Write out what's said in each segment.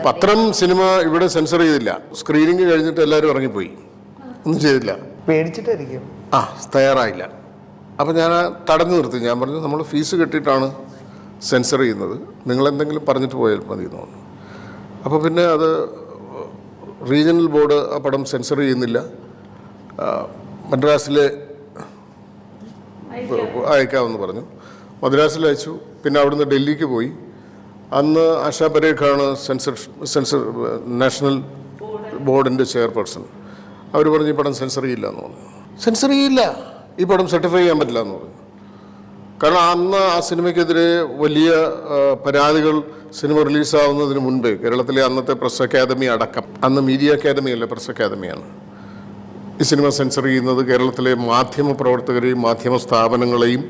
പത്രം സിനിമ ഇവിടെ സെൻസർ ചെയ്തില്ല. സ്ക്രീനിങ് കഴിഞ്ഞിട്ട് എല്ലാവരും ഇറങ്ങിപ്പോയി, ഒന്നും ചെയ്തില്ല. പേടിച്ചിട്ടായിരിക്കും. തയ്യാറായില്ല. അപ്പം ഞാൻ തടഞ്ഞു നിർത്തി. ഞാൻ പറഞ്ഞു, നമ്മൾ ഫീസ് കെട്ടിയിട്ടാണ് സെൻസർ ചെയ്യുന്നത്, നിങ്ങളെന്തെങ്കിലും പറഞ്ഞിട്ട് പോയാൽ മതി എന്ന് പറഞ്ഞു. അപ്പോൾ പിന്നെ അത് റീജിയണൽ ബോർഡ് ആ പടം സെൻസർ ചെയ്യുന്നില്ല, മദ്രാസിലെ അയക്കാമെന്ന് പറഞ്ഞു. മദ്രാസിൽ അയച്ചു. പിന്നെ അവിടുന്ന് ഡൽഹിക്ക് പോയി. അന്ന് ആശാ പരേഖാണ് സെൻസർ നാഷണൽ ബോർഡിൻ്റെ ചെയർപേഴ്സൺ. അവർ പറഞ്ഞു, ഈ പടം സെൻസർ ചെയ്യില്ല എന്ന് പറഞ്ഞു. സെൻസർ ചെയ്യില്ല, ഈ പടം സർട്ടിഫൈ ചെയ്യാൻ പറ്റില്ല എന്ന് പറഞ്ഞു. കാരണം അന്ന് ആ സിനിമയ്ക്കെതിരെ വലിയ പരാതികൾ സിനിമ റിലീസാവുന്നതിന് മുൻപേ കേരളത്തിലെ അന്നത്തെ പ്രസ് അക്കാദമി അടക്കം, അന്ന് മീഡിയ അക്കാദമി അല്ല, പ്രസ് അക്കാദമിയാണ് ഈ സിനിമ സെൻസർ ചെയ്യുന്നത്, കേരളത്തിലെ മാധ്യമ പ്രവർത്തകരെയും മാധ്യമ സ്ഥാപനങ്ങളെയും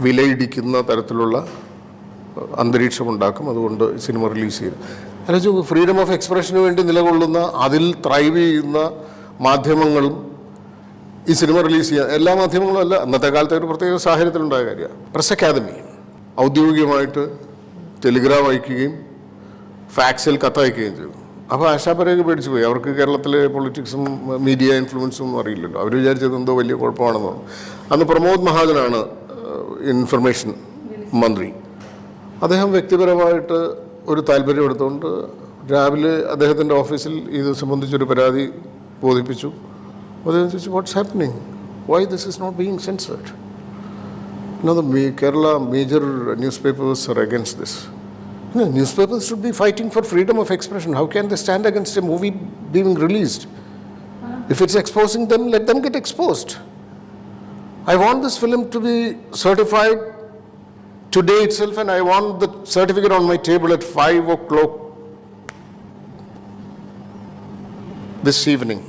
വിലയിടിക്കുന്ന തരത്തിലുള്ള അന്തരീക്ഷമുണ്ടാക്കും. അതുകൊണ്ട് സിനിമ റിലീസ് ചെയ്തു. അല്ലെങ്കിൽ ഫ്രീഡം ഓഫ് എക്സ്പ്രഷന് വേണ്ടി നിലകൊള്ളുന്ന, അതിൽ ത്രൈവ് ചെയ്യുന്ന മാധ്യമങ്ങളും ഈ സിനിമ റിലീസ് ചെയ്യുക, എല്ലാ മാധ്യമങ്ങളും അല്ല, അന്നത്തെ കാലത്തെ ഒരു പ്രത്യേക സാഹചര്യത്തിലുണ്ടായ കാര്യമാണ്. പ്രസ് അക്കാദമി ഔദ്യോഗികമായിട്ട് ടെലിഗ്രാം അയക്കുകയും ഫാക്സിൽ കത്തയക്കുകയും ചെയ്തു. അപ്പോൾ ആശാ പരേഖ പേടിച്ചു പോയി. അവർക്ക് കേരളത്തിലെ പൊളിറ്റിക്സും മീഡിയ ഇൻഫ്ലുവൻസും ഒന്നും അറിയില്ലല്ലോ. അവർ വിചാരിച്ചത് എന്തോ വലിയ കുഴപ്പമാണെന്ന് പറഞ്ഞു. അന്ന് പ്രമോദ് മഹാജനാണ് ഇൻഫർമേഷൻ മന്ത്രി. അദ്ദേഹം വ്യക്തിപരമായിട്ട് ഒരു താല്പര്യം എടുത്തുകൊണ്ട് രാവിലെ അദ്ദേഹത്തിൻ്റെ ഓഫീസിൽ ഇത് സംബന്ധിച്ചൊരു പരാതി ബോധിപ്പിച്ചു. അദ്ദേഹം ചോദിച്ചു, what's happening, why this is not being censored? No, the Kerala major newspapers are against this. No, newspapers should be fighting for freedom of expression. How can they stand against a movie being released? If it's exposing them, let them get exposed. I want this film to be certified today itself, and I want the certificate on my table at 5 o'clock this evening.